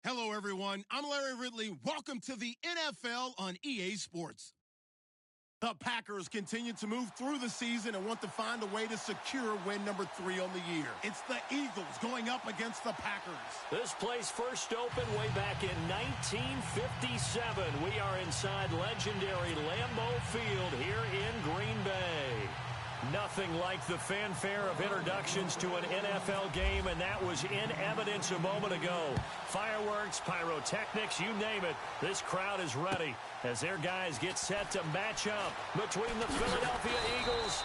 Hello, everyone. I'm Larry Ridley. Welcome to the NFL on EA Sports. The Packers continue to move through the season and want to find a way to secure win number 3 on the year. It's the Eagles going up against the Packers. This place first opened way back in 1957. We are inside legendary Lambeau Field here in Green Bay. Nothing like the fanfare of introductions to an NFL game, and that was in evidence a moment ago. Fireworks, pyrotechnics, you name it. This crowd is ready as their guys get set to match up between the Philadelphia Eagles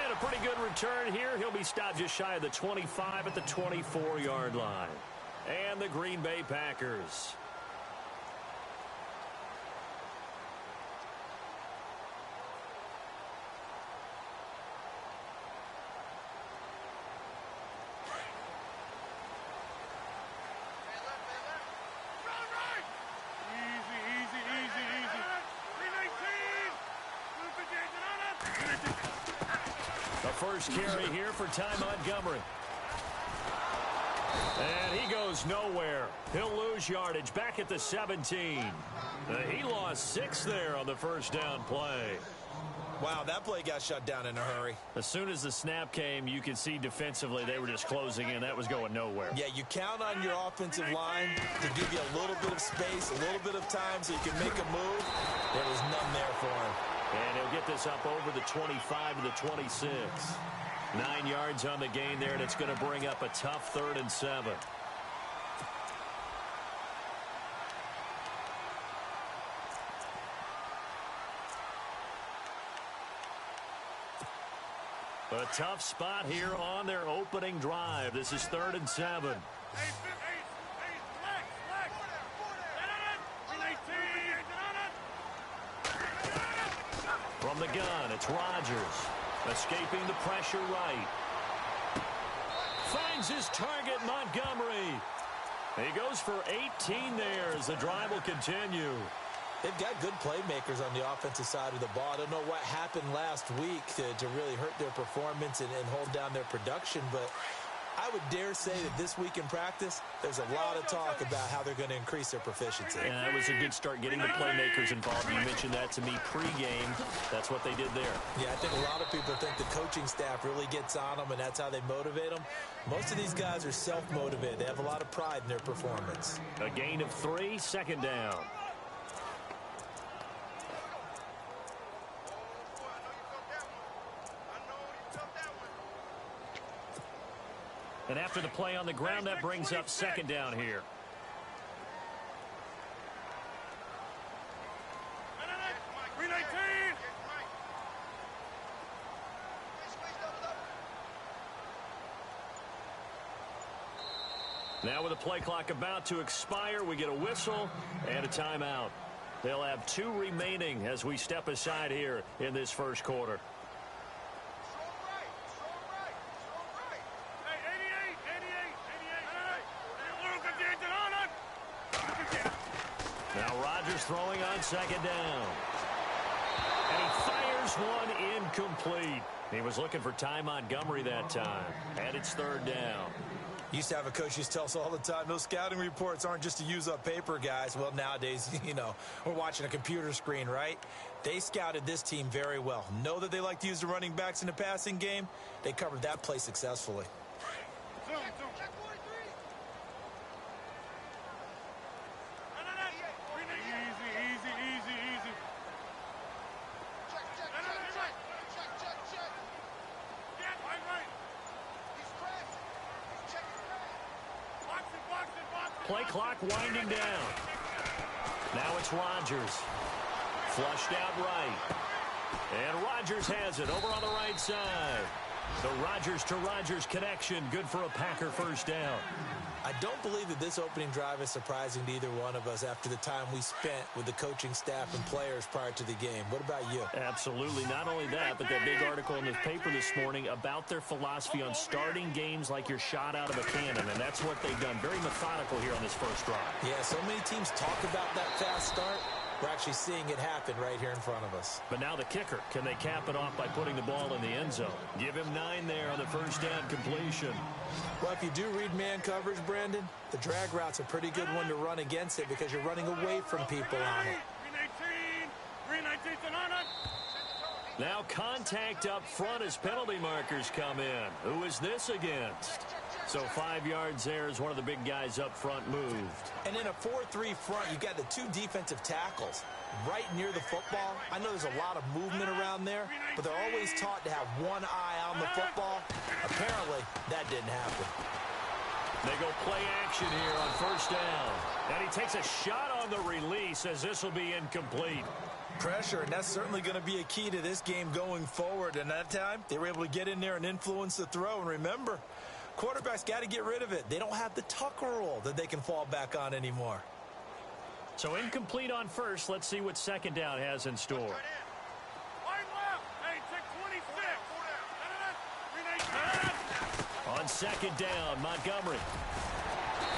and a pretty good return here. He'll be stopped just shy of the 25 at the 24-yard line. And the Green Bay Packers. First carry here for Ty Montgomery. And he goes nowhere. He'll lose yardage back at the 17. He lost 6 there on the first down play. Wow, that play got shut down in a hurry. As soon as the snap came, you could see defensively they were just closing in. That was going nowhere. Yeah, you count on your offensive line to give you a little bit of space, a little bit of time so you can make a move. There was none there for him. And he'll get this up over the 25 to the 26. 9 yards on the gain there, and it's going to bring up a tough 3rd and 7. A tough spot here on their opening drive. This is 3rd and 7. From the gun, it's Rodgers. Escaping the pressure right. Finds his target, Montgomery. He goes for 18 there as the drive will continue. They've got good playmakers on the offensive side of the ball. I don't know what happened last week to really hurt their performance and hold down their production, but I would dare say that this week in practice, there's a lot of talk about how they're going to increase their proficiency. And that was a good start getting the playmakers involved. You mentioned that to me pregame. That's what they did there. Yeah, I think a lot of people think the coaching staff really gets on them, and that's how they motivate them. Most of these guys are self-motivated. They have a lot of pride in their performance. A gain of 3, 2nd down. And after the play on the ground, that brings up 2nd down here. Now with the play clock about to expire, we get a whistle and a timeout. They'll have 2 remaining as we step aside here in this first quarter. Now Rodgers throwing on 2nd down. And he fires one incomplete. He was looking for Ty Montgomery that time. And it's 3rd down. Used to have a coach used to tell us all the time, those scouting reports aren't just to use up paper, guys. Well, nowadays, we're watching a computer screen, right? They scouted this team very well. Know that they like to use the running backs in the passing game. They covered that play successfully. Play clock winding down. Now it's Rodgers. Flushed out right. And Rodgers has it over on the right side. The Rodgers to Rodgers connection. Good for a Packer first down. I don't believe that this opening drive is surprising to either one of us after the time we spent with the coaching staff and players prior to the game. What about you? Absolutely. Not only that, but that big article in the paper this morning about their philosophy on starting games like you're shot out of a cannon, and that's what they've done. Very methodical here on this first drive. Yeah, so many teams talk about that fast start. We're actually seeing it happen right here in front of us. But now the kicker. Can they cap it off by putting the ball in the end zone? Give him 9 there on the first down completion. Well, if you do read man coverage, Brandon, the drag route's a pretty good one to run against it because you're running away from people on it. Now contact up front as penalty markers come in. Who is this against? So 5 yards there as one of the big guys up front moved. And in a 4-3 front, you've got the 2 defensive tackles right near the football. I know there's a lot of movement around there, but they're always taught to have one eye on the football. Apparently, that didn't happen. They go play action here on first down. And he takes a shot on the release as this will be incomplete. Pressure, and that's certainly going to be a key to this game going forward. And that time, they were able to get in there and influence the throw. And remember, quarterbacks got to get rid of it. They don't have the tuck rule that they can fall back on anymore. So incomplete on first. Let's see what second down has in store. On second down, Montgomery.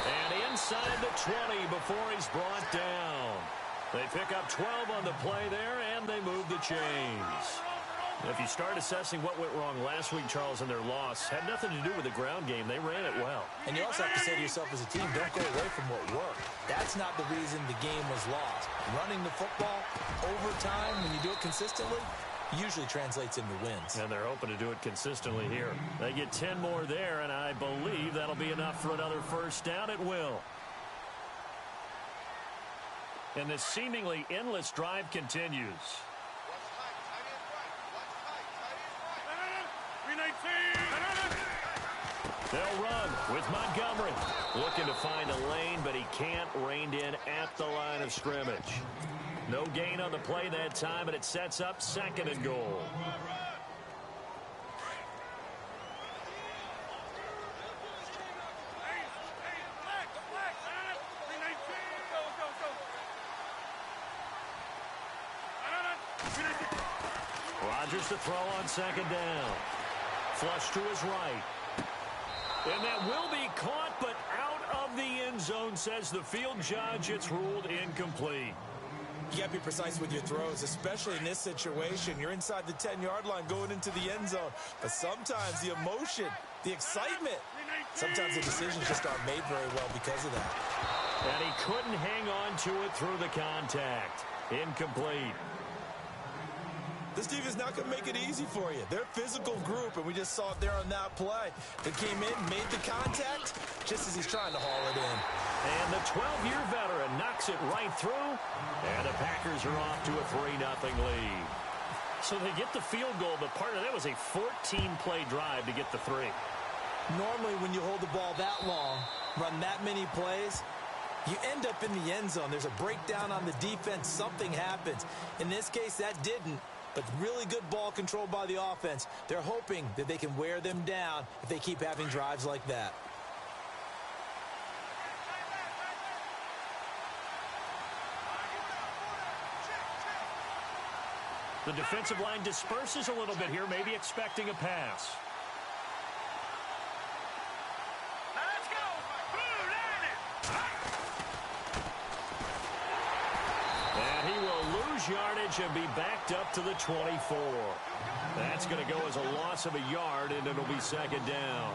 And inside the 20 before he's brought down. They pick up 12 on the play there, and they move the chains. If you start assessing what went wrong last week, Charles, in their loss, had nothing to do with the ground game. They ran it well. And you also have to say to yourself as a team, don't go away from what worked. That's not the reason the game was lost. Running the football over time, when you do it consistently, usually translates into wins. And they're hoping to do it consistently here. They get 10 more there, and I believe that'll be enough for another first down. It will. And this seemingly endless drive continues. They'll run with Montgomery. Looking to find a lane, but he can't. Reined in at the line of scrimmage. No gain on the play that time, and it sets up second and goal. Rodgers to throw on second down. Flush to his right. And that will be caught, but out of the end zone, says the field judge. It's ruled incomplete. You got to be precise with your throws, especially in this situation. You're inside the 10-yard line going into the end zone. But sometimes the emotion, the excitement, sometimes the decisions just aren't made very well because of that. And he couldn't hang on to it through the contact. Incomplete. This defense is not going to make it easy for you. They're a physical group, and we just saw it there on that play. They came in, made the contact, just as he's trying to haul it in. And the 12-year veteran knocks it right through, and the Packers are off to a 3-0 lead. So they get the field goal, but part of that was a 14-play drive to get the 3. Normally, when you hold the ball that long, run that many plays, you end up in the end zone. There's a breakdown on the defense. Something happens. In this case, that didn't. But really good ball control by the offense. They're hoping that they can wear them down if they keep having drives like that. The defensive line disperses a little bit here, maybe expecting a pass. Yardage and be backed up to the 24. That's going to go as a loss of a yard, and it'll be second down.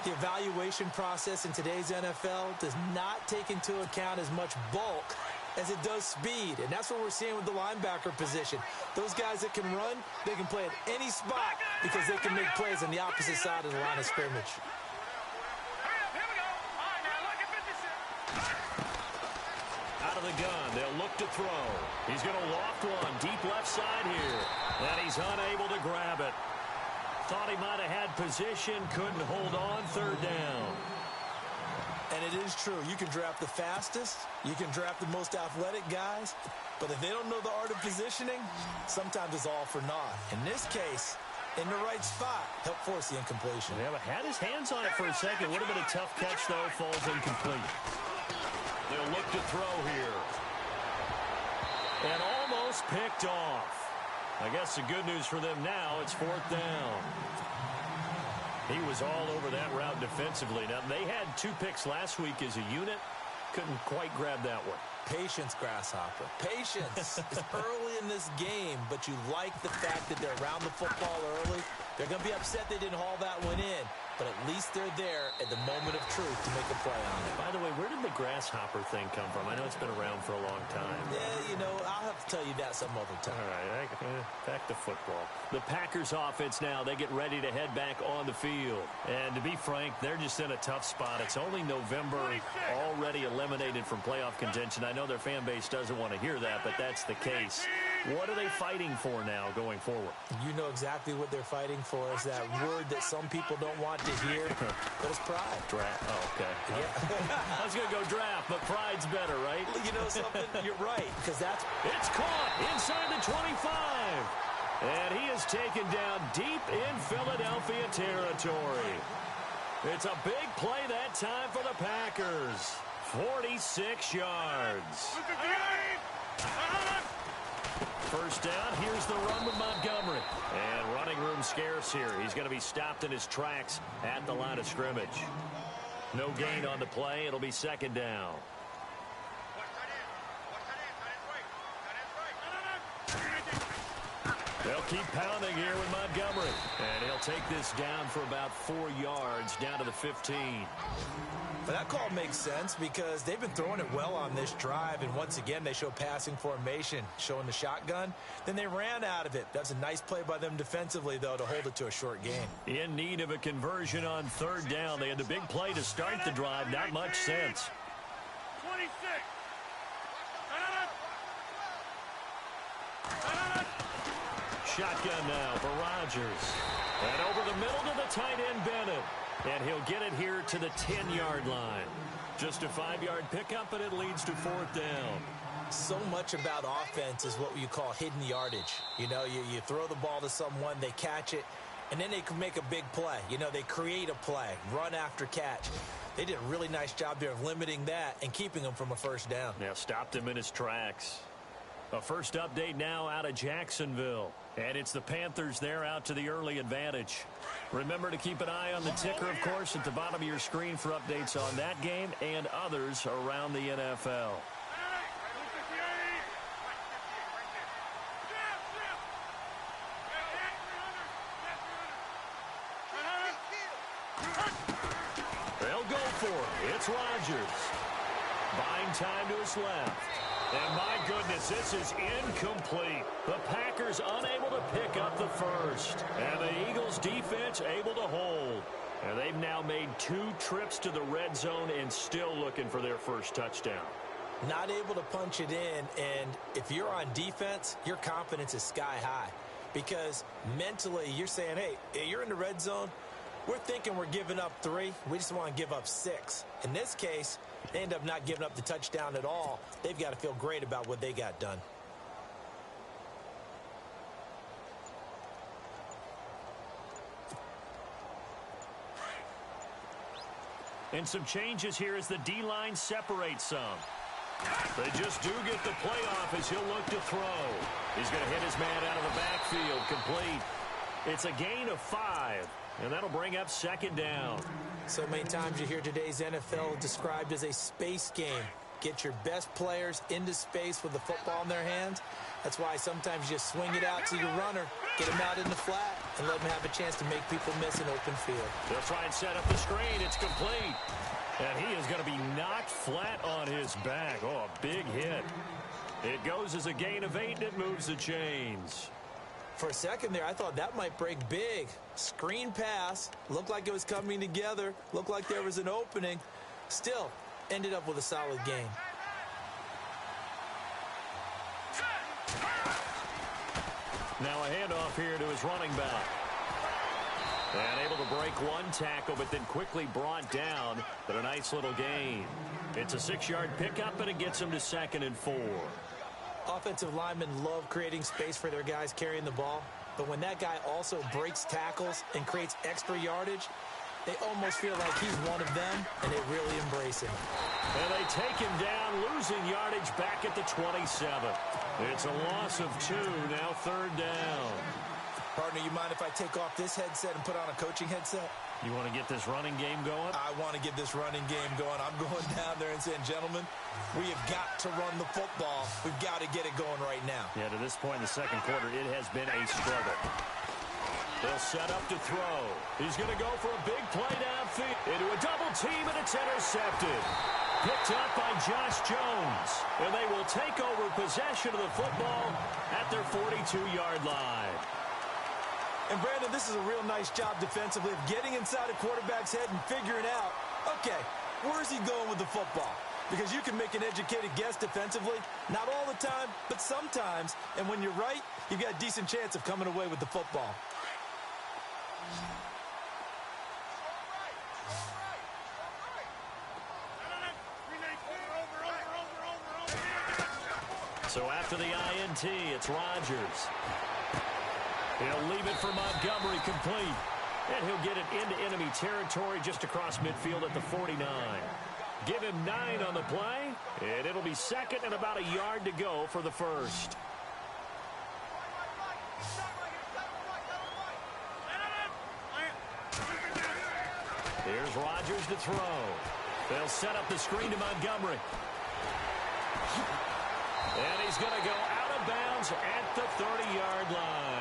The evaluation process in today's NFL does not take into account as much bulk as it does speed, and that's what we're seeing with the linebacker position. Those guys that can run, they can play at any spot because they can make plays on the opposite side of the line of scrimmage. The gun. They'll look to throw. He's going to loft one deep left side here. And he's unable to grab it. Thought he might have had position. Couldn't hold on. Third down. And it is true. You can draft the fastest. You can draft the most athletic guys. But if they don't know the art of positioning, sometimes it's all for naught. In this case, in the right spot, help force the incompletion. Yeah, but had his hands on it for a second. Would have been a tough catch, though. Falls incomplete. They'll look to throw here. And almost picked off. I guess the good news for them now, it's fourth down. He was all over that route defensively. Now, they had 2 picks last week as a unit. Couldn't quite grab that one. Patience, Grasshopper. Patience. It's early in this game, but you like the fact that they're around the football early. They're going to be upset they didn't haul that one in, but at least they're there at the moment of truth to make a play on it. By the way, where did the grasshopper thing come from? I know it's been around for a long time. Yeah, I'll have to tell you that some other time. All right, back to football. The Packers offense now, they get ready to head back on the field. And to be frank, they're just in a tough spot. It's only November, already eliminated from playoff contention. I know their fan base doesn't want to hear that, but that's the case. What are they fighting for now going forward? You know exactly what they're fighting for. Is that word that some people don't want to hear, but it's pride. Draft. Oh, okay. Yeah. I was going to go draft, but pride's better, right? You know something? You're right, because that's... It's caught inside the 25. And he is taken down deep in Philadelphia territory. It's a big play that time for the Packers. 46 yards. First down, here's the run with Montgomery. And running room scarce here. He's going to be stopped in his tracks at the line of scrimmage. No gain on the play. It'll be second down. They'll keep pounding here with Montgomery. And he'll take this down for about 4 yards, down to the 15. But that call makes sense because they've been throwing it well on this drive, and once again they show passing formation, showing the shotgun. Then they ran out of it. That's a nice play by them defensively, though, to hold it to a short gain. In need of a conversion on third down. They had the big play to start the drive. Not much sense. 26. Shotgun now for Rodgers. And over the middle to the tight end, Bennett. And he'll get it here to the 10-yard line. Just a 5-yard pickup, and it leads to fourth down. So much about offense is what you call hidden yardage. You throw the ball to someone, they catch it, and then they can make a big play. They create a play, run after catch. They did a really nice job there of limiting that and keeping them from a first down. Now stopped him in his tracks. A first update now out of Jacksonville. And it's the Panthers there out to the early advantage. Remember to keep an eye on the ticker, of course, at the bottom of your screen for updates on that game and others around the NFL. They'll go for it. It's Rodgers. Buying time to his left. And my goodness, this is incomplete. The Packers unable to pick up the first. And the Eagles defense able to hold. And they've now made 2 trips to the red zone and still looking for their first touchdown. Not able to punch it in, and if you're on defense, your confidence is sky high. Because mentally, you're saying, hey, you're in the red zone. We're thinking we're giving up 3. We just want to give up 6. In this case, they end up not giving up the touchdown at all. They've got to feel great about what they got done. And some changes here as the D-line separates some. They just do get the play off as he'll look to throw. He's going to hit his man out of the backfield, complete. It's a gain of 5, and that'll bring up second down. So many times you hear today's NFL described as a space game. Get your best players into space with the football in their hands. That's why sometimes you just swing it out to your runner, get him out in the flat, and let him have a chance to make people miss an open field. They'll try and set up the screen. It's complete. And he is going to be knocked flat on his back. Oh, a big hit. It goes as a gain of 8, and it moves the chains. For a second there, I thought that might break big. Screen pass. Looked like it was coming together. Looked like there was an opening. Still, ended up with a solid gain. Now a handoff here to his running back. And able to break one tackle, but then quickly brought down. But a nice little gain. It's a 6-yard pickup, and it gets him to 2nd and 4. Offensive linemen love creating space for their guys carrying the ball. But when that guy also breaks tackles and creates extra yardage, they almost feel like he's one of them, and they really embrace him. And they take him down, losing yardage back at the 27. It's a loss of 2, now 3rd down. Partner, you mind if I take off this headset and put on a coaching headset? You want to get this running game going? I want to get this running game going. I'm going down there and saying, gentlemen, we have got to run the football. We've got to get it going right now. Yeah, to this point in the second quarter, it has been a struggle. They'll set up to throw. He's going to go for a big play downfield. Into a double team, and it's intercepted. Picked up by Josh Jones. And they will take over possession of the football at their 42-yard line. And, Brandon, this is a real nice job defensively of getting inside a quarterback's head and figuring out, okay, where's he going with the football? Because you can make an educated guess defensively, not all the time, but sometimes. And when you're right, you've got a decent chance of coming away with the football. So after the INT, it's Rodgers. He'll leave it for Montgomery complete. And he'll get it into enemy territory just across midfield at the 49. Give him 9 on the play, and it'll be second and about a yard to go for the first. Here's Rodgers to throw. They'll set up the screen to Montgomery. And he's going to go out of bounds at the 30-yard line.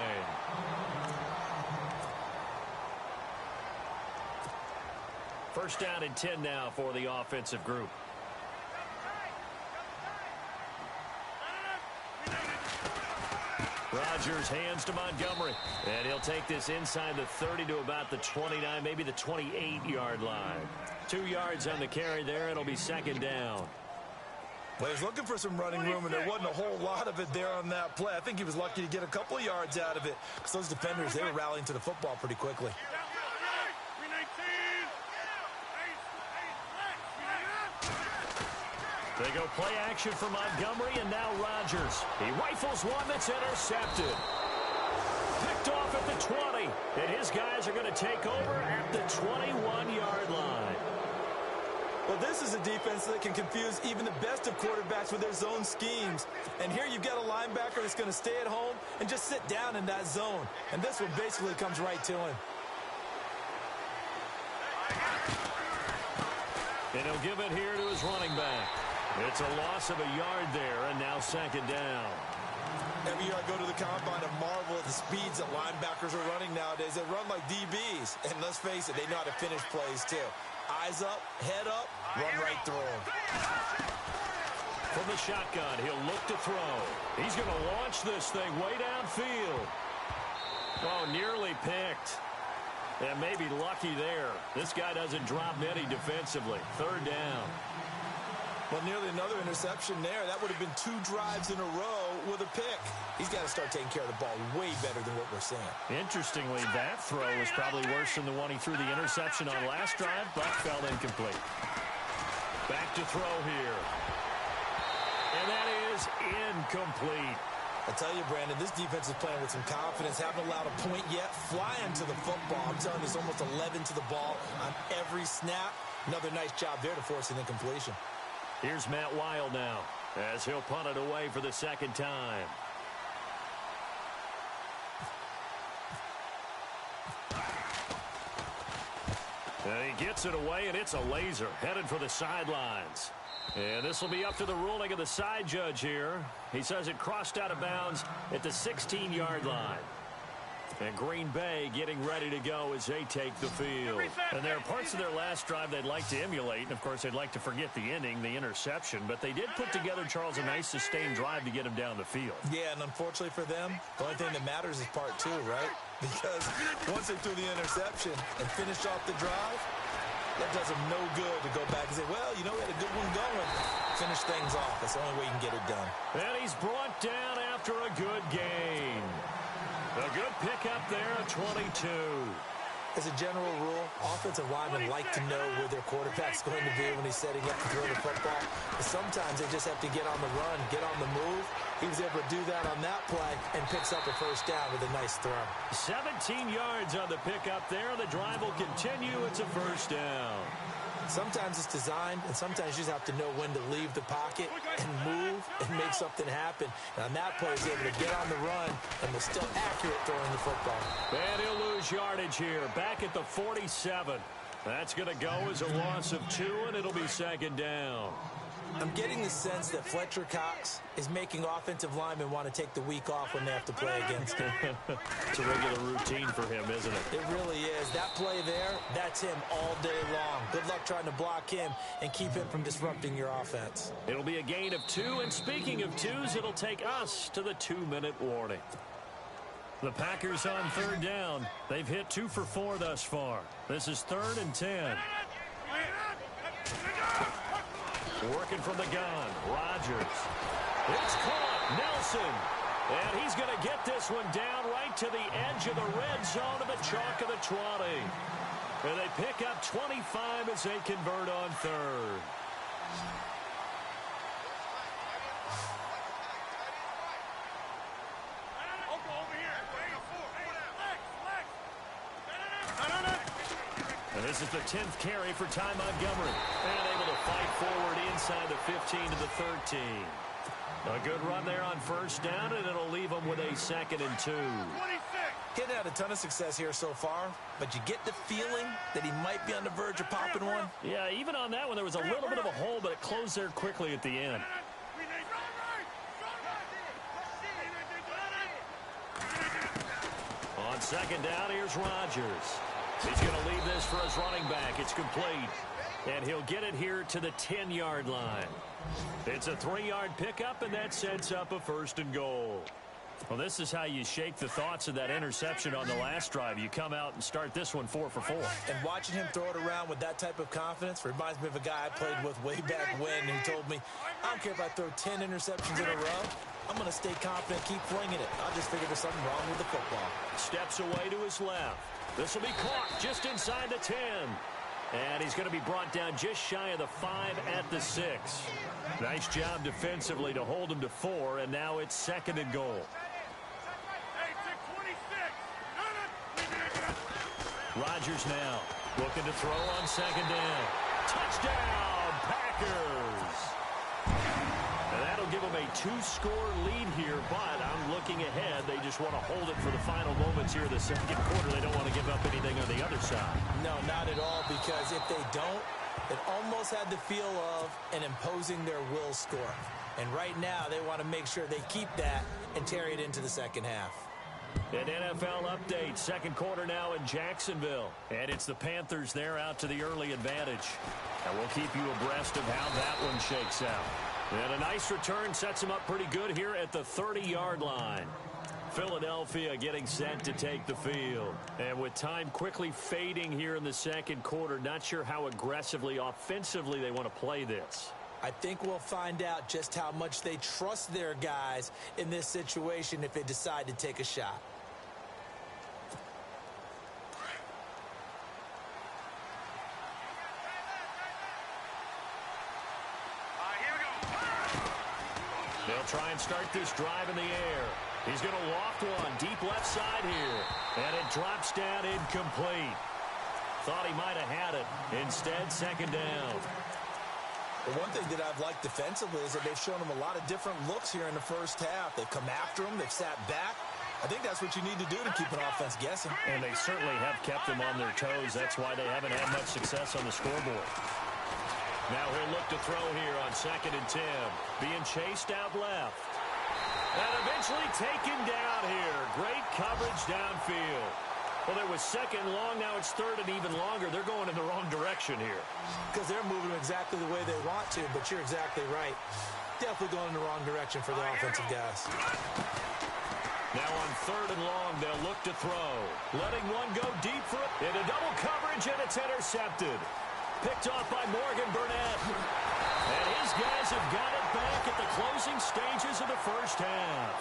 First down and 10 now for the offensive group. Rodgers hands to Montgomery. And he'll take this inside the 30 to about the 29, maybe the 28-yard line. 2 yards on the carry there. It'll be second down. Well, he's looking for some running room, and there wasn't a whole lot of it there on that play. I think he was lucky to get a couple of yards out of it because those defenders, they were rallying to the football pretty quickly. They go play action for Montgomery, and now Rodgers. He rifles one that's intercepted. Picked off at the 20, and his guys are going to take over at the 21-yard line. Well, this is a defense that can confuse even the best of quarterbacks with their zone schemes. And here you've got a linebacker that's going to stay at home and just sit down in that zone. And this one basically comes right to him. And he'll give it here to his running back. It's a loss of a yard there, and now second down. Every year I go to the combine and marvel at the speeds that linebackers are running nowadays. They run like DBs. And let's face it, they know how to finish plays too. Eyes up, head up, run right through them. From the shotgun, he'll look to throw. He's going to launch this thing way downfield. Oh, nearly picked. And maybe lucky there. This guy doesn't drop many defensively. Third down. Well, nearly another interception there. That would have been 2 drives in a row with a pick. He's got to start taking care of the ball way better than what we're seeing. Interestingly, that throw was probably worse than the one he threw the interception on last drive, but fell incomplete. Back to throw here. And that is incomplete. I tell you, Brandon, this defense is playing with some confidence. Haven't allowed a point yet. Flying to the football. I'm telling you, there's almost 11 to the ball on every snap. Another nice job there to force an incompletion. Here's Matt Wild now as he'll punt it away for the second time. And he gets it away, and it's a laser headed for the sidelines. And this will be up to the ruling of the side judge here. He says it crossed out of bounds at the 16-yard line. And Green Bay getting ready to go as they take the field. And there are parts of their last drive they'd like to emulate. And, of course, they'd like to forget the ending, the interception. But they did put together, Charles, a nice sustained drive to get him down the field. Yeah, and unfortunately for them, the only thing that matters is part 2, right? Because once they threw the interception and finished off the drive, that does them no good to go back and say, well, you know, we had a good one going. Finish things off. That's the only way you can get it done. And he's brought down after a good gain. A good pickup there at 22. As a general rule, offensive linemen like to know where their quarterback's going to be when he's setting up to throw the football. But sometimes they just have to get on the run, get on the move. He was able to do that on that play and picks up a first down with a nice throw. 17 yards on the pickup there. The drive will continue. It's a first down. Sometimes it's designed, and sometimes you just have to know when to leave the pocket and move and make something happen. And on that play, he's able to get on the run and was still accurate throwing the football. And he'll lose yardage here, back at the 47. That's going to go as a loss of 2, and it'll be second down. I'm getting the sense that Fletcher Cox is making offensive linemen want to take the week off when they have to play against him. It's a regular routine for him, isn't it? It really is. That play there, that's him all day long. Good luck trying to block him and keep him from disrupting your offense. It'll be a gain of 2, and speaking of 2s, it'll take us to the 2-minute warning. The Packers on third down. They've hit 2 for 4 thus far. This is 3rd and 10. Working from the gun, Rodgers. It's caught, Nelson. And he's going to get this one down right to the edge of the red zone of the chalk of the 20. And they pick up 25 as they convert on 3rd. And this is the 10th carry for Ty Montgomery. And able to fight forward inside the 15 to the 13. A good run there on first down, and it'll leave them with a 2nd and 2. He's had a ton of success here so far, but you get the feeling that he might be on the verge of popping one. Yeah, even on that one, there was a little bit of a hole, but it closed there quickly at the end. On second down, here's Rodgers. He's going to leave this for his running back. It's complete. And he'll get it here to the 10-yard line. It's a 3-yard pickup, and that sets up a 1st and goal. Well, this is how you shake the thoughts of that interception on the last drive. You come out and start this one 4 for 4. And watching him throw it around with that type of confidence reminds me of a guy I played with way back when who told me, I don't care if I throw 10 interceptions in a row. I'm going to stay confident, keep flinging it. I'll just figure there's something wrong with the football. Steps away to his left. This will be caught just inside the 10. And he's going to be brought down just shy of the 5 at the 6. Nice job defensively to hold him to 4, and now it's 2nd and goal. Rodgers now looking to throw on 2nd down. Touchdown, Packers! And that'll give them a 2-score lead here, but I'm looking ahead. They just want to hold it for the final moments here of the 2nd quarter. They don't want to give up anything on the other side. No, not at all, because if they don't, it almost had the feel of an imposing their will score. And right now, they want to make sure they keep that and carry it into the second half. An NFL update, 2nd quarter now in Jacksonville. And it's the Panthers there out to the early advantage. And we'll keep you abreast of how that one shakes out. And a nice return sets them up pretty good here at the 30-yard line. Philadelphia getting set to take the field. And with time quickly fading here in the 2nd quarter, not sure how aggressively, offensively they want to play this. I think we'll find out just how much they trust their guys in this situation if they decide to take a shot. They'll try and start this drive in the air. He's going to loft one deep left side here. And it drops down incomplete. Thought he might have had it. Instead, 2nd down. The one thing that I've liked defensively is that they've shown him a lot of different looks here in the first half. They've come after him. They've sat back. I think that's what you need to do to keep an offense guessing. And they certainly have kept them on their toes. That's why they haven't had much success on the scoreboard. Now he'll look to throw here on 2nd and 10. Being chased out left. And eventually taken down here. Great coverage downfield. Well, there was 2nd long. Now it's 3rd and even longer. They're going in the wrong direction here. Because they're moving exactly the way they want to, but you're exactly right. Definitely going in the wrong direction for the offensive guys. Now on 3rd and long, they'll look to throw. Letting one go deep for it. Into double coverage, and it's intercepted. Picked off by Morgan Burnett. And his guys have got it back at the closing stages of the first half.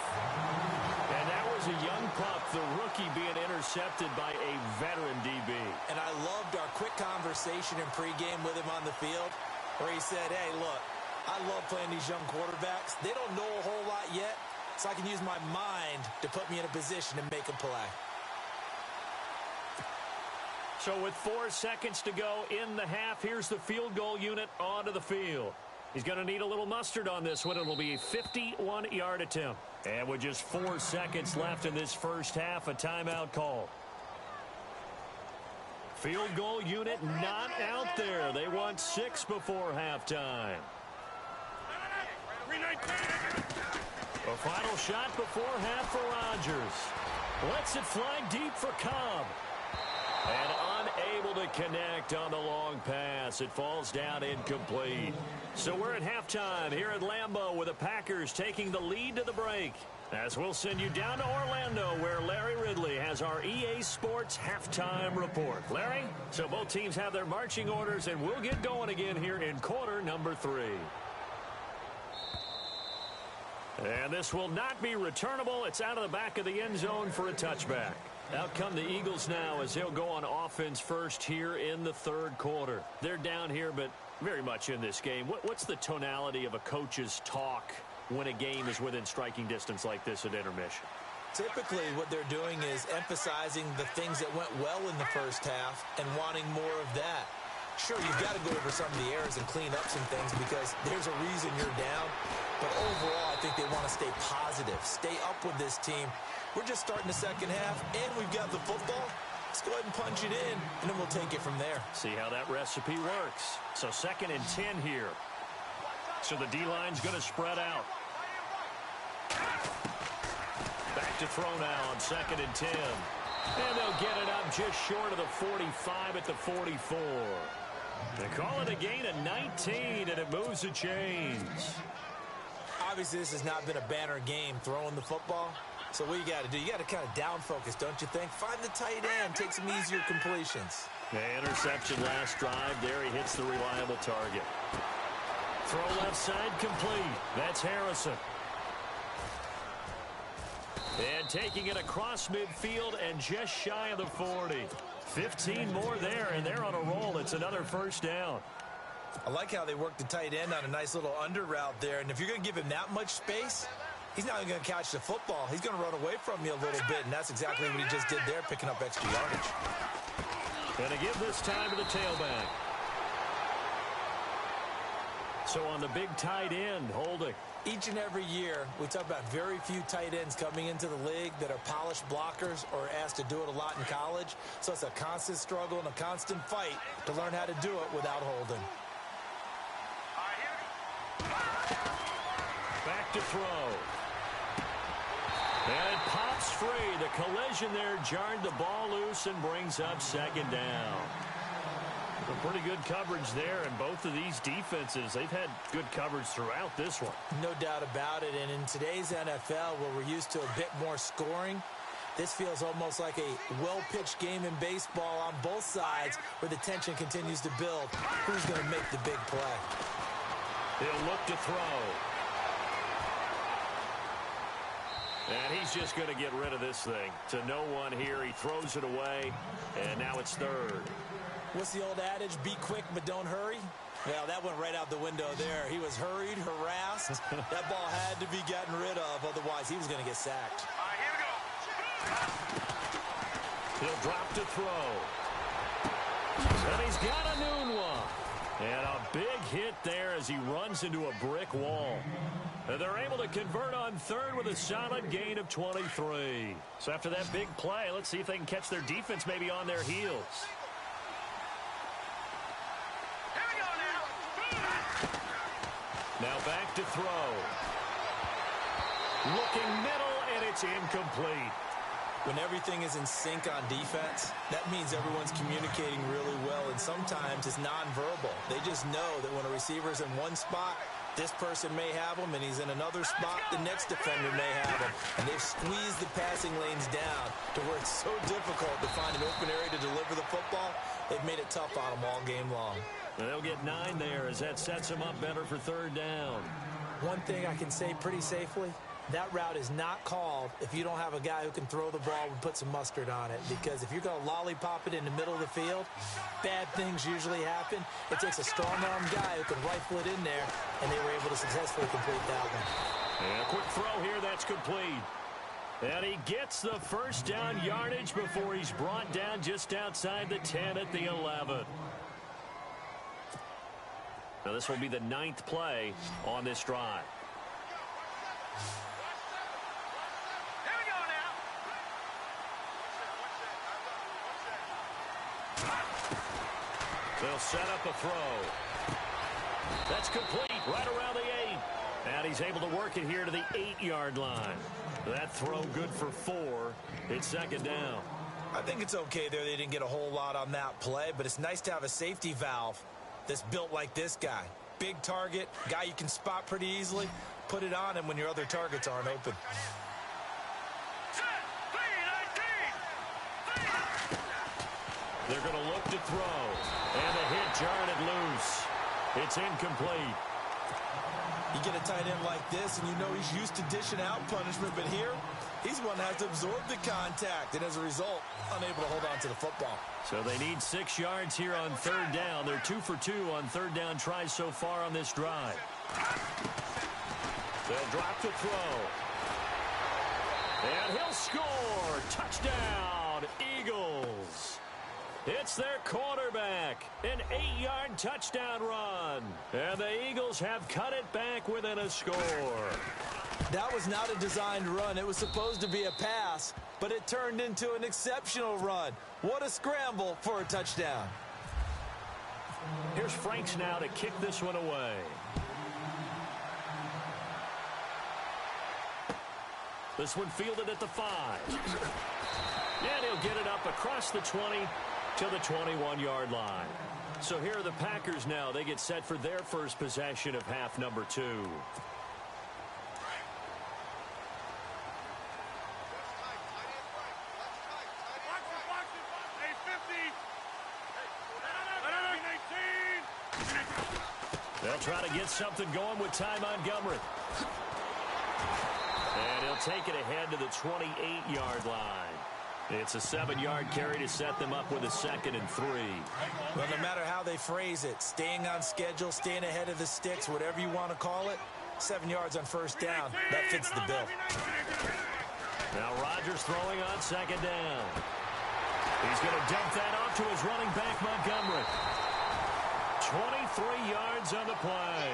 And that was a young pup, the rookie, being intercepted by a veteran DB. And I loved our quick conversation in pregame with him on the field where he said, hey, look, I love playing these young quarterbacks. They don't know a whole lot yet, so I can use my mind to put me in a position to make a play. So with 4 seconds to go in the half, here's the field goal unit onto the field. He's going to need a little mustard on this one. It'll be a 51-yard attempt. And with just 4 seconds left in this first half, a timeout call. Field goal unit not out there. They want 6 before halftime. A final shot before half for Rodgers. Lets it fly deep for Cobb. And unable to connect on the long pass. It falls down incomplete. So we're at halftime here at Lambeau with the Packers taking the lead to the break. As we'll send you down to Orlando where Larry Ridley has our EA Sports halftime report. Larry, so both teams have their marching orders and we'll get going again here in quarter number 3. And this will not be returnable. It's out of the back of the end zone for a touchback. Out come the Eagles now as they'll go on offense first here in the third quarter. They're down here, but very much in this game. What's the tonality of a coach's talk when a game is within striking distance like this at intermission? Typically, what they're doing is emphasizing the things that went well in the first half and wanting more of that. Sure, you've got to go over some of the errors and clean up some things because there's a reason you're down. But overall, I think they want to stay positive, stay up with this team. We're just starting the second half, and we've got the football. Let's go ahead and punch it in, and then we'll take it from there. See how that recipe works. So 2nd and 10 here. So the D-line's going to spread out. Back to throw now on 2nd and 10. And they'll get it up just short of the 45 at the 44. They call it a gain of 19, and it moves the chains. Obviously, this has not been a banner game throwing the football. So what you got to do, you got to kind of down focus, don't you think? Find the tight end, take some easier completions. The interception last drive. There he hits the reliable target. Throw left side complete. That's Harrison. And taking it across midfield and just shy of the 40. 15 more there, and they're on a roll. It's another first down. I like how they work the tight end on a nice little under route there. And if you're going to give him that much space, he's not even going to catch the football. He's going to run away from you a little bit, and that's exactly what he just did there, picking up extra yardage. Going to give this time to the tailback. So on the big tight end, holding. Each and every year, we talk about very few tight ends coming into the league that are polished blockers or asked to do it a lot in college. So it's a constant struggle and a constant fight to learn how to do it without holding. Back to throw. And it pops free. The collision there jarred the ball loose and brings up 2nd down. A pretty good coverage there, and both of these defenses, they've had good coverage throughout this one. No doubt about it, and in today's NFL, where we're used to a bit more scoring, this feels almost like a well-pitched game in baseball on both sides where the tension continues to build. Who's going to make the big play? He'll look to throw. And he's just going to get rid of this thing. To no one here. He throws it away, and now it's 3rd. What's the old adage? Be quick, but don't hurry. Well, that went right out the window there. He was hurried, harassed. That ball had to be gotten rid of. Otherwise, he was going to get sacked. All right, here we go. He'll drop to throw. And he's got a noon one. And a big hit there as he runs into a brick wall. And they're able to convert on 3rd with a solid gain of 23. So after that big play, let's see if they can catch their defense maybe on their heels. Now back to throw. Looking middle, and it's incomplete. When everything is in sync on defense, that means everyone's communicating really well, and sometimes it's nonverbal. They just know that when a receiver's in one spot, this person may have him, and he's in another spot, the next defender may have him. And they've squeezed the passing lanes down to where it's so difficult to find an open area to deliver the football. They've made it tough on them all game long. And they'll get 9 there as that sets them up better for 3rd down. One thing I can say pretty safely, that route is not called if you don't have a guy who can throw the ball and put some mustard on it. Because if you're going to lollipop it in the middle of the field, bad things usually happen. It takes a strong-arm guy who can rifle it in there, and they were able to successfully complete that one. And a quick throw here, that's complete. And he gets the first down yardage before he's brought down just outside the 10 at the 11. Now this will be the 9th play on this drive. Here we go now. They'll set up a throw. That's complete right around the 8. And he's able to work it here to the 8-yard line. That throw good for 4. It's second down. I think it's okay there. They didn't get a whole lot on that play, but it's nice to have a safety valve that's built like this guy. Big target, guy you can spot pretty easily. Put it on him when your other targets aren't open. They're going to look to throw. And the hit jarred it loose. It's incomplete. You get a tight end like this, and you know he's used to dishing out punishment, but here, he's one that has to absorb the contact, and as a result, unable to hold on to the football. So they need 6 yards here on third down. They're 2 for 2 on third down tries so far on this drive. They'll drop the throw. And he'll score. Touchdown, Eagles. It's their quarterback. An 8-yard touchdown run. And the Eagles have cut it back within a score. That was not a designed run. It was supposed to be a pass, but it turned into an exceptional run. What a scramble for a touchdown. Here's Franks now to kick this one away. This one fielded at the 5. And he'll get it up across the 20 to the 21-yard line. So here are the Packers now. They get set for their first possession of half number 2. They'll try to get something going with Ty Montgomery. And he'll take it ahead to the 28-yard line. It's a 7-yard carry to set them up with a 2nd and 3. Well, no matter how they phrase it, staying on schedule, staying ahead of the sticks, whatever you want to call it, 7 yards on first down, that fits the bill. Now Rodgers throwing on 2nd down. He's going to dump that off to his running back, Montgomery. 23 yards on the play.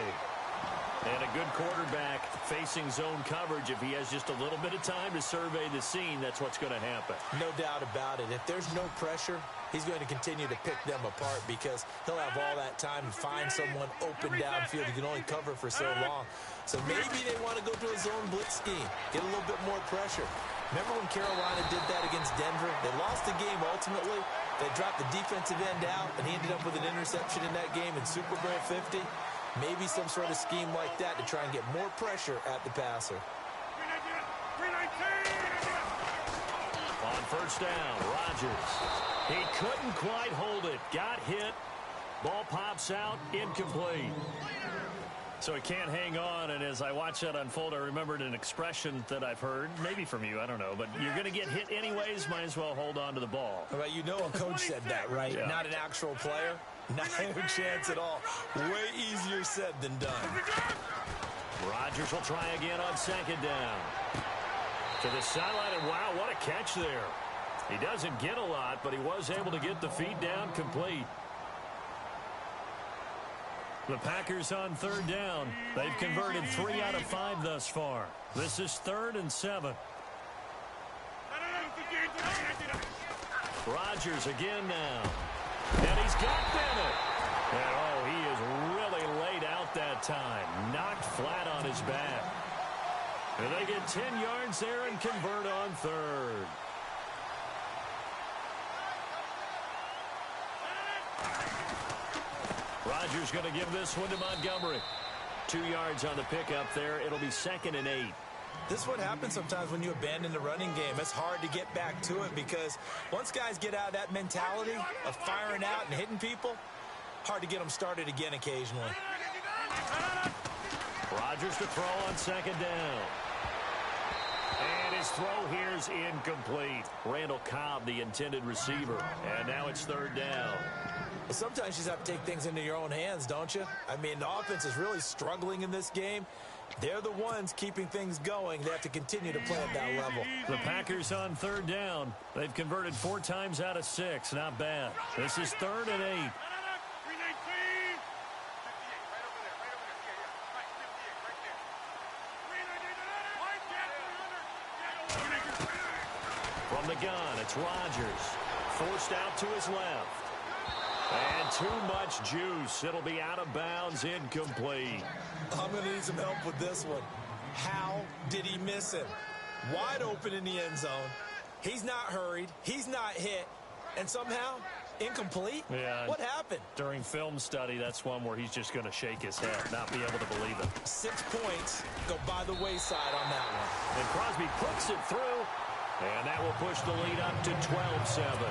And a good quarterback facing zone coverage. If he has just a little bit of time to survey the scene, that's what's going to happen. No doubt about it. If there's no pressure, he's going to continue to pick them apart because he'll have all that time to find someone open downfield. He can only cover for so long. So maybe they want to go to a zone blitz scheme, get a little bit more pressure. Remember when Carolina did that against Denver? They lost the game ultimately. They dropped the defensive end out, and he ended up with an interception in that game in Super Bowl 50. Maybe some sort of scheme like that to try and get more pressure at the passer. On first down, Rodgers. He couldn't quite hold it. Got hit. Ball pops out. Incomplete. So he can't hang on, and as I watch that unfold, I remembered an expression that I've heard, maybe from you, I don't know, but you're going to get hit anyways, might as well hold on to the ball. Well, you know a coach said that, right? Yeah. Not an actual player. Not a chance at all. Way easier said than done. Rodgers will try again on 2nd down. To the sideline, and wow, what a catch there. He doesn't get a lot, but he was able to get the feet down complete. The Packers on 3rd down. They've converted 3 out of 5 thus far. This is 3rd and 7. Rodgers again now. And he's got Bennett. And oh, he is really laid out that time. Knocked flat on his back. And they get 10 yards there and convert on 3rd. Rodgers going to give this one to Montgomery. 2 yards on the pickup there. It'll be 2nd and 8. This is what happens sometimes when you abandon the running game. It's hard to get back to it because once guys get out of that mentality of firing out and hitting people, hard to get them started again occasionally. Rodgers to throw on 2nd down. And his throw here is incomplete. Randall Cobb, the intended receiver. And now it's 3rd down. Well, sometimes you just have to take things into your own hands, don't you? I mean, the offense is really struggling in this game. They're the ones keeping things going. They have to continue to play at that level. The Packers on third down. They've converted 4 times out of 6. Not bad. This is 3rd and 8. From the gun, it's Rodgers. Forced out to his left. And too much juice. It'll be out of bounds, incomplete. I'm going to need some help with this one. How did he miss him? Wide open in the end zone. He's not hurried. He's not hit. And somehow, incomplete? Yeah. What happened? During film study, that's one where he's just going to shake his head, not be able to believe it. 6 points go by the wayside on that one. And Crosby puts it through. And that will push the lead up to 12-7.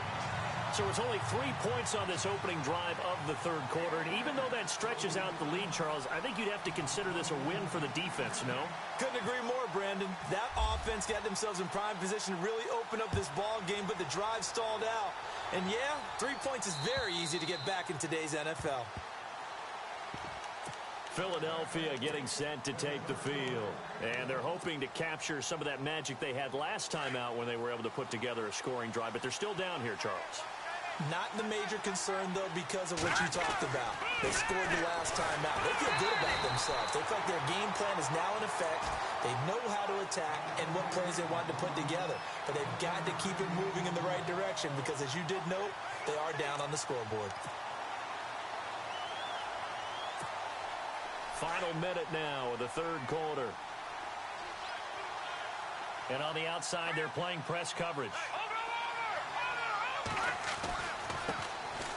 So it's only 3 points on this opening drive of the third quarter. And even though that stretches out the lead, Charles, I think you'd have to consider this a win for the defense, no? Couldn't agree more, Brandon. That offense got themselves in prime position to really open up this ball game, but the drive stalled out. And yeah, 3 points is very easy to get back in today's NFL. Philadelphia getting set to take the field. And they're hoping to capture some of that magic they had last time out when they were able to put together a scoring drive. But they're still down here, Charles. Not the major concern, though, because of what you talked about. They scored the last time out. They feel good about themselves. They feel like their game plan is now in effect. They know how to attack and what plays they want to put together. But they've got to keep it moving in the right direction because, as you did note, they are down on the scoreboard. Final minute now of the third quarter. And on the outside, they're playing press coverage.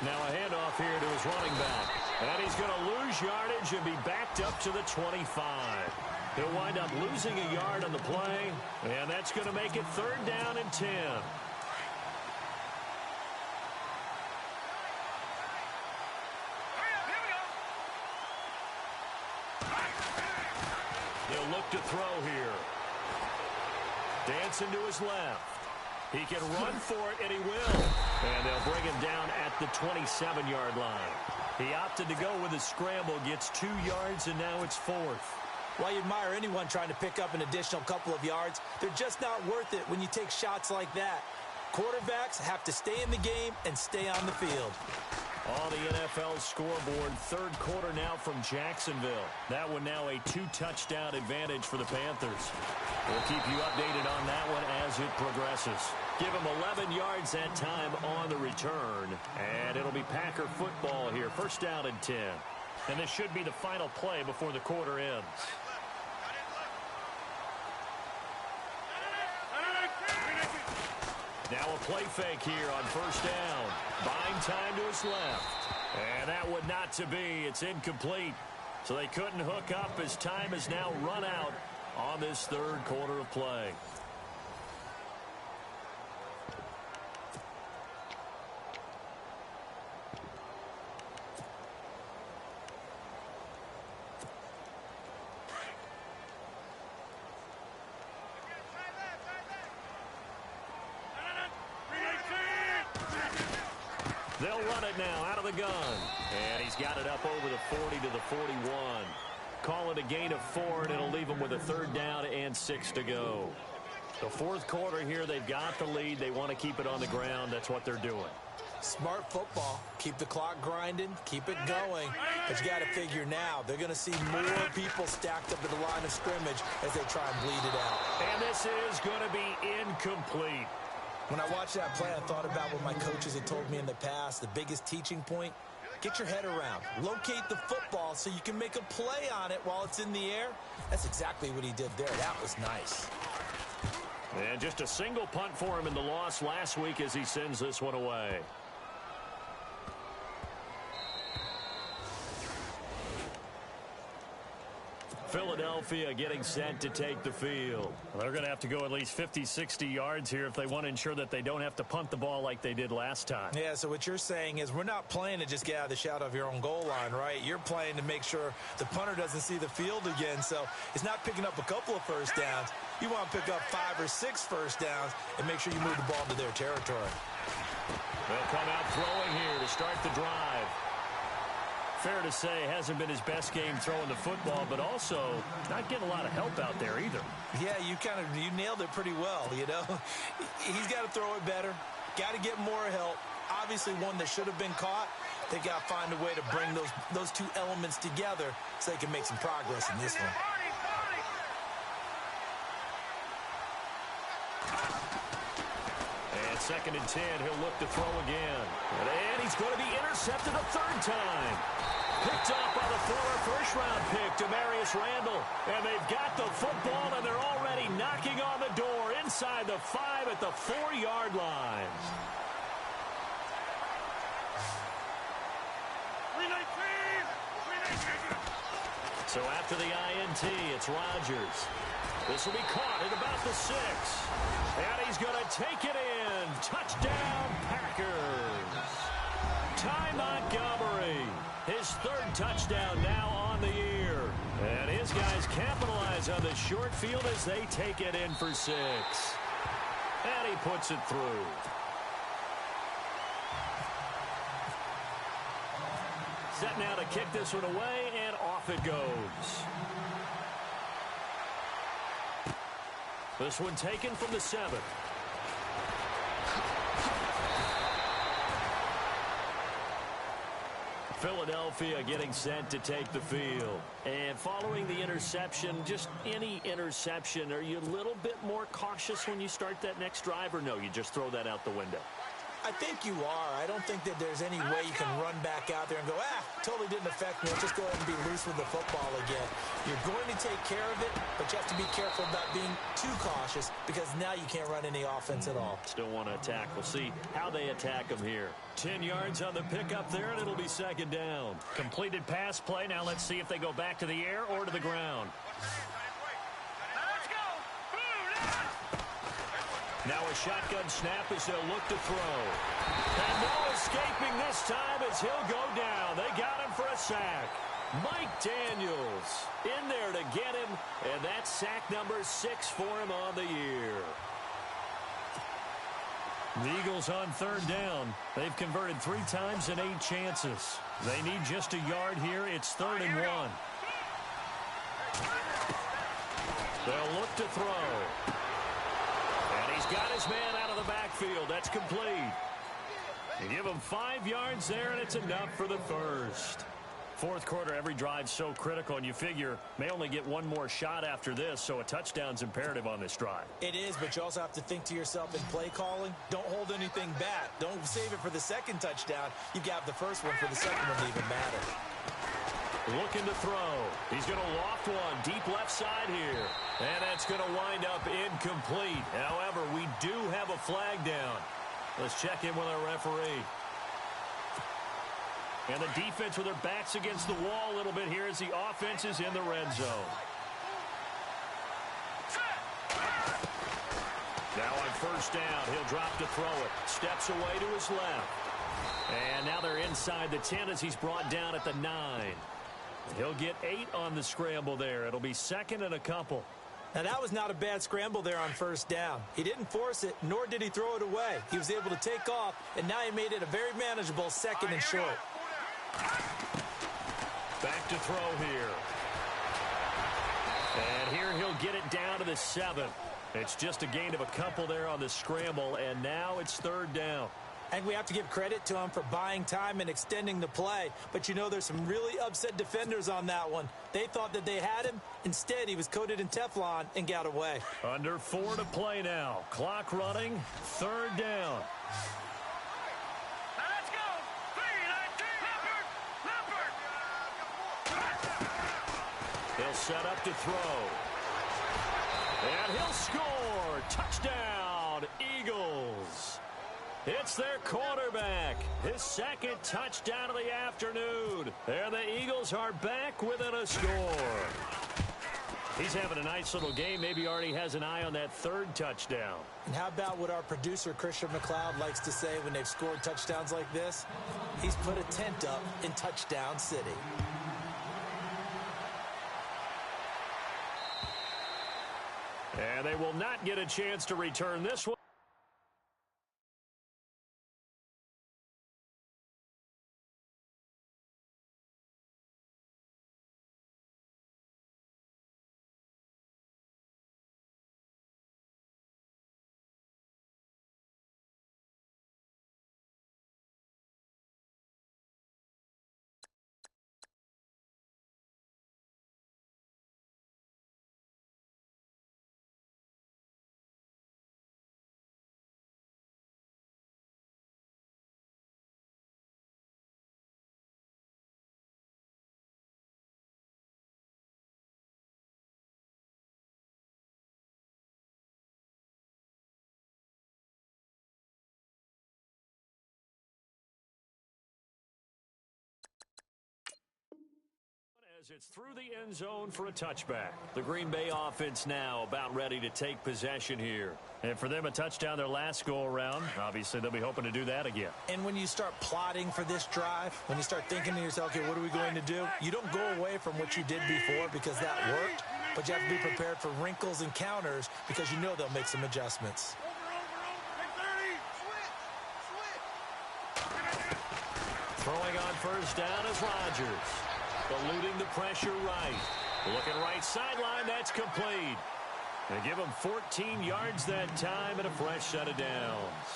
Now a handoff here to his running back. And he's going to lose yardage and be backed up to the 25. He'll wind up losing a yard on the play. And that's going to make it 3rd down and 10. He'll look to throw here. Dancing to his left. He can run for it, and he will. And they'll bring him down at the 27-yard line. He opted to go with a scramble, gets 2 yards, and now it's 4th. While you admire anyone trying to pick up an additional couple of yards, they're just not worth it when you take shots like that. Quarterbacks have to stay in the game and stay on the field. On the NFL scoreboard, third quarter now from Jacksonville. That one now a 2-touchdown advantage for the Panthers. We'll keep you updated on that one as it progresses. Give them 11 yards that time on the return. And it'll be Packer football here. 1st down and 10. And this should be the final play before the quarter ends. Now a play fake here on 1st down. Buying time to his left. And that would not to be. It's incomplete. So they couldn't hook up as time has now run out on this third quarter of play. They'll run it now out of the gun. And he's got it up over the 40 to the 41. Call it a gain of 4, and it'll leave them with a 3rd down and 6 to go. The 4th quarter here, they've got the lead. They want to keep it on the ground. That's what they're doing. Smart football. Keep the clock grinding. Keep it going. But you got to figure now, they're going to see more people stacked up at the line of scrimmage as they try and bleed it out. And this is going to be incomplete. When I watched that play, I thought about what my coaches had told me in the past. The biggest teaching point, get your head around. Locate the football so you can make a play on it while it's in the air. That's exactly what he did there. That was nice. And just a single punt for him in the loss last week as he sends this one away. Philadelphia getting set to take the field. They're going to have to go at least 50, 60 yards here if they want to ensure that they don't have to punt the ball like they did last time. Yeah, so what you're saying is we're not playing to just get out of the shadow of your own goal line, right? You're playing to make sure the punter doesn't see the field again. So it's not picking up a couple of first downs. You want to pick up 5 or 6 first downs and make sure you move the ball into their territory. They'll come out throwing here to start the drive. Fair to say, hasn't been his best game throwing the football, but also not getting a lot of help out there either. Yeah, you nailed it pretty well, you know. He's got to throw it better, got to get more help. Obviously one that should have been caught. They got to find a way to bring those two elements together so they can make some progress in this one. And 2nd and 10, he'll look to throw again. And he's going to be intercepted a third time. Picked up by the former first-round pick, Demarius Randall. And they've got the football, and they're already knocking on the door inside the 5 at the 4-yard line. So after the INT, it's Rodgers. This will be caught at about the 6. And he's going to take it in. Touchdown, Packers. Ty Montgomery, his 3rd touchdown now on the year. And his guys capitalize on the short field as they take it in for 6. And he puts it through. Set now to kick this one away, and off it goes. This one taken from the 7. Philadelphia getting set to take the field. And following the interception, just any interception, are you a little bit more cautious when you start that next drive, or no, you just throw that out the window? I think you are. I don't think that there's any way you can run back out there and go, totally didn't affect me. Let's just go ahead and be loose with the football again. You're going to take care of it, but you have to be careful about being too cautious because now you can't run any offense at all. Still want to attack. We'll see how they attack them here. 10 yards on the pickup there, and it'll be 2nd down. Completed pass play. Now let's see if they go back to the air or to the ground. Now a shotgun snap as they'll look to throw. And no escaping this time as he'll go down. They got him for a sack. Mike Daniels in there to get him, and that's sack number 6 for him on the year. The Eagles on 3rd down. They've converted 3 times in 8 chances. They need just a yard here. It's 3rd and 1. They'll look to throw. He's got his man out of the backfield. That's complete. You give him 5 yards there, and it's enough for the 1st. 4th quarter, every drive's so critical, and you figure may only get one more shot after this, so a touchdown's imperative on this drive. It is, but you also have to think to yourself in play calling, don't hold anything back. Don't save it for the 2nd touchdown. You've got the 1st one for the 2nd one to even matter. Looking to throw. He's going to loft one deep left side here. And that's going to wind up incomplete. However, we do have a flag down. Let's check in with our referee. And the defense with their backs against the wall a little bit here as the offense is in the red zone. Now on 1st down, he'll drop to throw it. Steps away to his left. And now they're inside the 10 as he's brought down at the 9. He'll get 8 on the scramble there. It'll be 2nd and a couple. Now, that was not a bad scramble there on 1st down. He didn't force it, nor did he throw it away. He was able to take off, and now he made it a very manageable 2nd and short. Back to throw here. And here he'll get it down to the 7. It's just a gain of a couple there on the scramble, and now it's 3rd down. And we have to give credit to him for buying time and extending the play. But, you know, there's some really upset defenders on that one. They thought that they had him. Instead, he was coated in Teflon and got away. Under 4 to play now. Clock running. 3rd down. Now let's go. 3, 19. He'll set up to throw. And he'll score. Touchdown, Eagles. It's their quarterback. His 2nd touchdown of the afternoon. And the Eagles are back within a score. He's having a nice little game. Maybe already has an eye on that 3rd touchdown. And how about what our producer, Christian McLeod, likes to say when they've scored touchdowns like this? He's put a tent up in Touchdown City. And they will not get a chance to return this one. As it's through the end zone for a touchback. The Green Bay offense now about ready to take possession here. And for them, a touchdown their last go-around. Obviously, they'll be hoping to do that again. And when you start plotting for this drive, when you start thinking to yourself, okay, what are we going to do? You don't go away from what you did before because that worked, but you have to be prepared for wrinkles and counters because you know they'll make some adjustments. Throwing on first down is Rodgers. Eluding the pressure right. Looking right sideline, that's complete. They give him 14 yards that time and a fresh set of downs.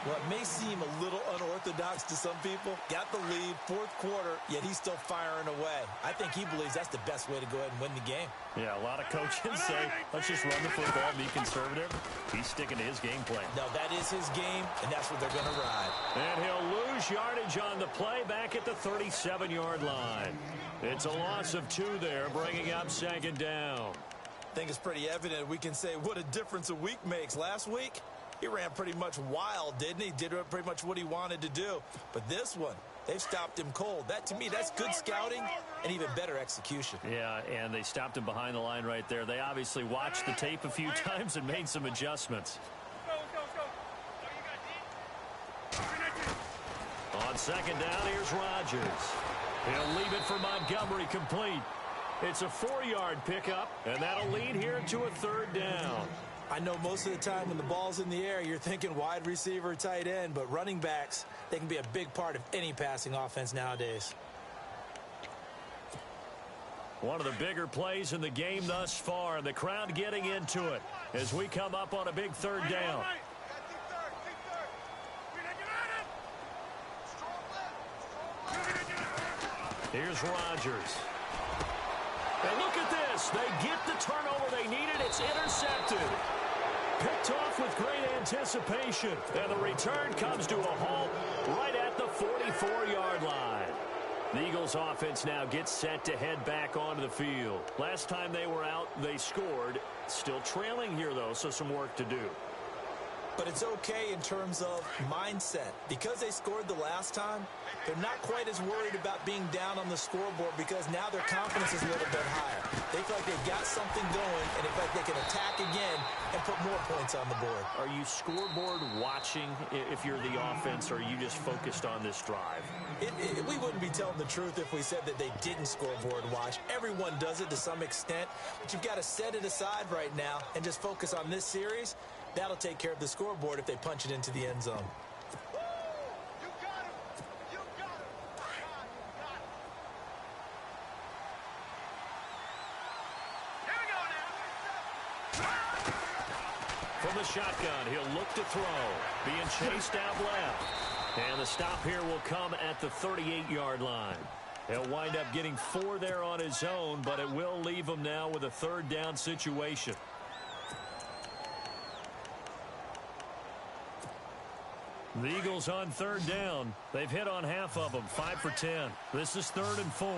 Well, it may seem a little unorthodox to some people. Got the lead, fourth quarter, yet he's still firing away. I think he believes that's the best way to go ahead and win the game. Yeah, a lot of coaches say, let's just run the football, be conservative. He's sticking to his game plan. No, that is his game, and that's what they're going to ride. And he'll lose yardage on the play back at the 37-yard line. It's a loss of 2 there, bringing up second down. I think it's pretty evident we can say what a difference a week makes. Last week, he ran pretty much wild, didn't he? Did pretty much what he wanted to do. But this one, they've stopped him cold. That, to me, that's good scouting and even better execution. Yeah, and they stopped him behind the line right there. They obviously watched the tape a few times and made some adjustments. On second down, here's Rodgers. He'll leave it for Montgomery complete. It's a 4-yard pickup, and that'll lead here to a third down. I know most of the time when the ball's in the air, you're thinking wide receiver, tight end, but running backs, they can be a big part of any passing offense nowadays. One of the bigger plays in the game thus far, and the crowd getting into it as we come up on a big third down. Here's Rodgers. And look at this. They get the turnover they needed. It's intercepted. Picked off with great anticipation. And the return comes to a halt right at the 44-yard line. The Eagles offense now gets set to head back onto the field. Last time they were out, they scored. Still trailing here, though, so some work to do. But it's okay in terms of mindset. Because they scored the last time, they're not quite as worried about being down on the scoreboard because now their confidence is a little bit higher. They feel like they've got something going, and they feel like they can attack again and put more points on the board. Are you scoreboard watching if you're the offense, or are you just focused on this drive? We wouldn't be telling the truth if we said that they didn't scoreboard watch. Everyone does it to some extent, but you've got to set it aside right now and just focus on this series. That'll take care of the scoreboard if they punch it into the end zone. From the shotgun, he'll look to throw. Being chased out left. And the stop here will come at the 38-yard line. He'll wind up getting 4 there on his own, but it will leave him now with a third down situation. The Eagles on third down. They've hit on half of them, 5 for 10. This is 3rd and 4.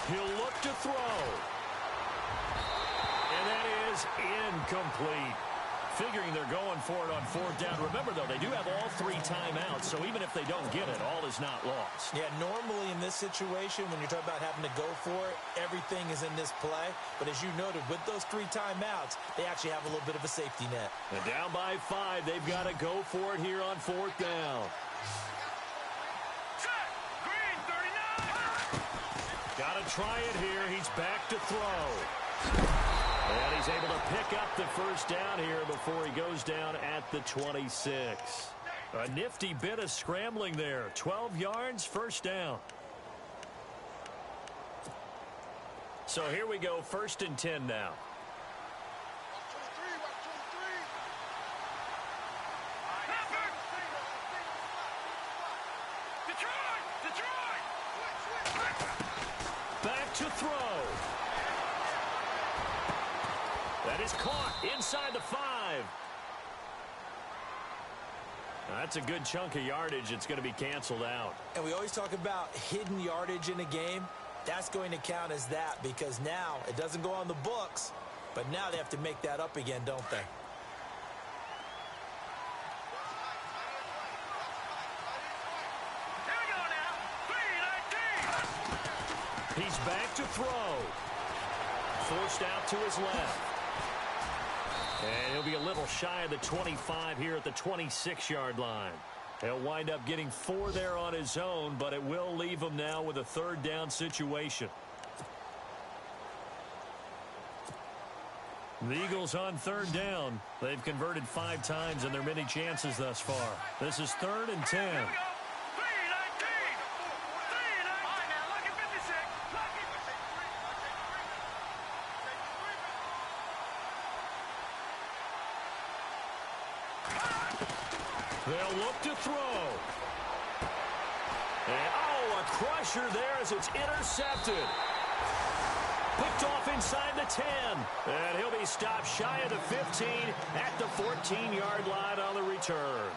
He'll look to throw. And that is incomplete. Figuring they're going for it on 4th down. Remember, though, they do have all 3 timeouts, so even if they don't get it, all is not lost. Yeah, normally in this situation, when you're talking about having to go for it, everything is in this play. But as you noted, with those 3 timeouts, they actually have a little bit of a safety net. And down by 5, they've got to go for it here on 4th down. Got to try it here. He's back to throw. And he's able to pick up the first down here before he goes down at the 26. A nifty bit of scrambling there. 12 yards, first down. So here we go, 1st and 10 now. Back to throw. That is caught inside the 5. That's a good chunk of yardage. It's going to be canceled out. And we always talk about hidden yardage in a game. That's going to count as that because now it doesn't go on the books, but now they have to make that up again, don't they? He's back to throw. Forced out to his left. And he'll be a little shy of the 25 here at the 26-yard line. He'll wind up getting 4 there on his own, but it will leave him now with a third down situation. The Eagles on third down. They've converted 5 times in their many chances thus far. This is 3rd and 10. They'll look to throw. And, a crusher there as it's intercepted. Picked off inside the 10. And he'll be stopped shy of the 15 at the 14-yard line on the return.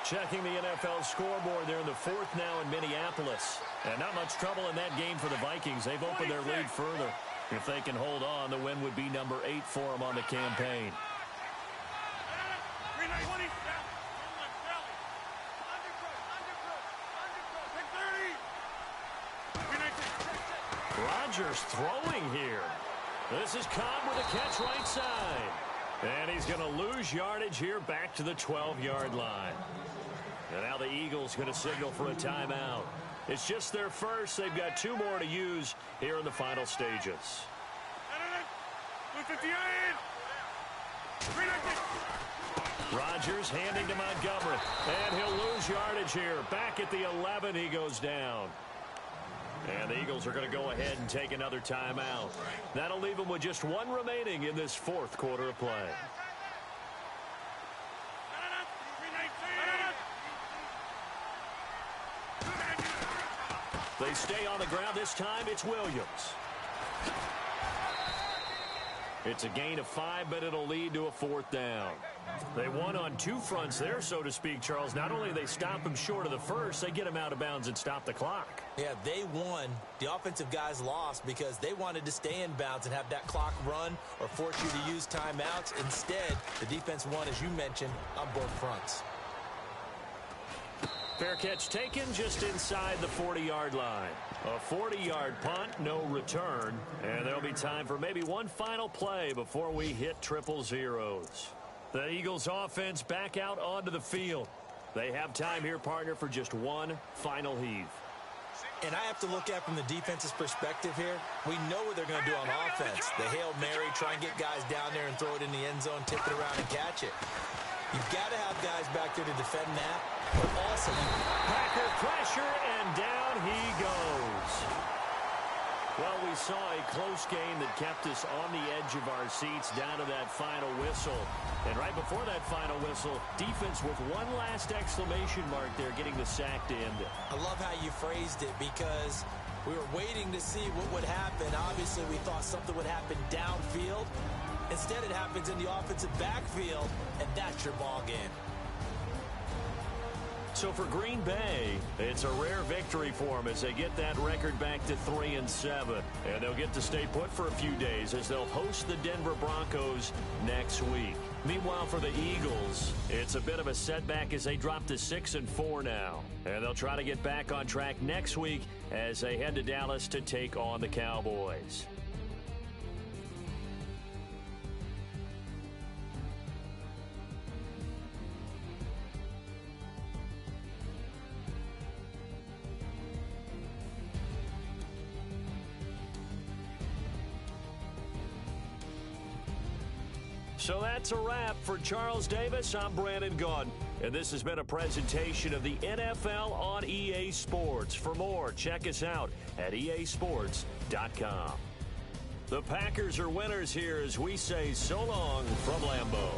Checking the NFL scoreboard there in the 4th now in Minneapolis. And not much trouble in that game for the Vikings. They've opened their lead further. If they can hold on, the win would be number 8 for them on the campaign. Rodgers throwing here. This is Cobb with a catch right side. And he's going to lose yardage here back to the 12-yard line. And now the Eagles going to signal for a timeout. It's just their first. They've got 2 more to use here in the final stages. Rodgers handing to Montgomery. And he'll lose yardage here. Back at the 11, he goes down. And the Eagles are going to go ahead and take another timeout. That'll leave them with just 1 remaining in this 4th quarter of play. They stay on the ground. This time it's Williams. It's a gain of 5, but it'll lead to a 4th down. They won on 2 fronts there, so to speak, Charles. Not only do they stop him short of the first, they get him out of bounds and stop the clock. Yeah, they won. The offensive guys lost because they wanted to stay in bounds and have that clock run or force you to use timeouts. Instead, the defense won, as you mentioned, on both fronts. Fair catch taken just inside the 40-yard line. A 40-yard punt, no return. And there'll be time for maybe one final play before we hit triple zeros. The Eagles offense back out onto the field. They have time here, partner, for just one final heave. And I have to look at from the defense's perspective here. We know what they're going to do on offense. The Hail Mary, try and get guys down there and throw it in the end zone, tip it around and catch it. You've got to have guys back there to defend that. But also, Packer pressure, and down he goes. Well, we saw a close game that kept us on the edge of our seats down to that final whistle. And right before that final whistle, defense with one last exclamation mark there, getting the sack to end it. I love how you phrased it because we were waiting to see what would happen. Obviously, we thought something would happen downfield. Instead, it happens in the offensive backfield, and that's your ball game. So for Green Bay, it's a rare victory for them as they get that record back to 3-7. And they'll get to stay put for a few days as they'll host the Denver Broncos next week. Meanwhile, for the Eagles, it's a bit of a setback as they drop to 6-4 now. And they'll try to get back on track next week as they head to Dallas to take on the Cowboys. So that's a wrap. For Charles Davis, I'm Brandon Gaudin. And this has been a presentation of the NFL on EA Sports. For more, check us out at easports.com. The Packers are winners here as we say so long from Lambeau.